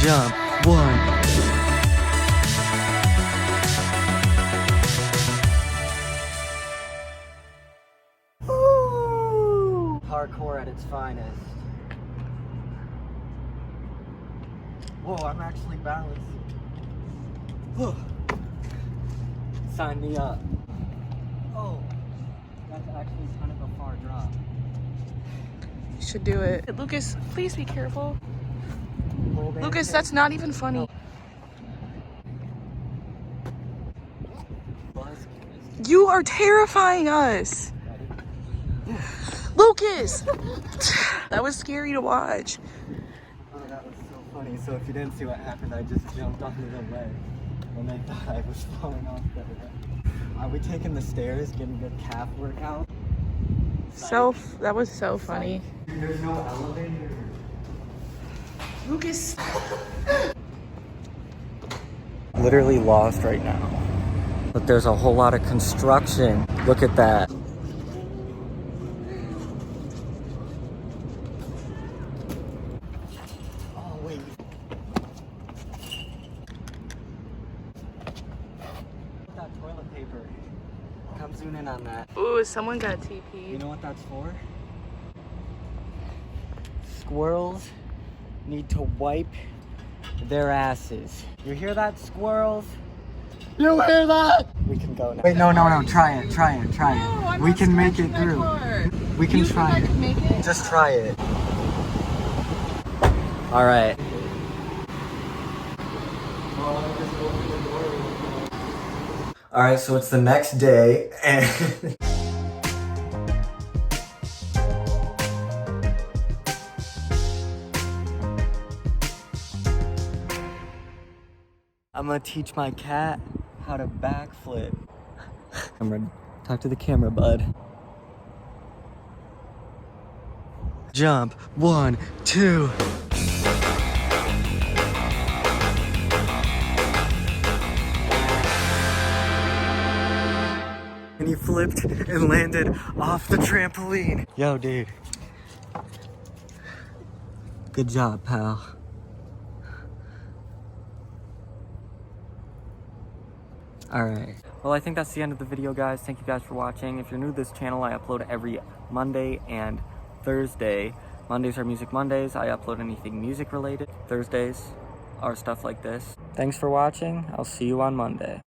Jump. 1. Woo! Parkour at its finest. Whoa, I'm actually balanced. Whew. Sign me up. Oh, that's actually kind of a far drop. You should do it. Lucas, please be careful. Hold it. Lucas, that's not even funny. You are terrifying us. Lucas! That was scary to watch. Oh, that was so funny. So if you didn't see what happened, I just jumped onto the ledge and they thought I was falling off the ledge. Are we taking the stairs, getting a good calf workout? That was so funny. There's no elevator. Lucas. Literally lost right now. But there's a whole lot of construction. Look at that. Oh, wait. That toilet paper. Come zoom in on that. Ooh, someone got TP. You know what that's for? Squirrels need to wipe their asses. You hear that, squirrels? You hear that? We can go now. Wait, no, try it. No, We can make it through. We can try it. Make it? Just try it. All right. All right, so it's the next day and I'm gonna teach my cat how to backflip. Talk to the camera, bud. Jump. 1, 2. And he flipped and landed off the trampoline. Yo, dude. Good job, pal. Alright. Well, I think that's the end of the video, guys. Thank you guys for watching. If you're new to this channel, I upload every Monday and Thursday. Mondays are Music Mondays. I upload anything music related. Thursdays are stuff like this. Thanks for watching. I'll see you on Monday.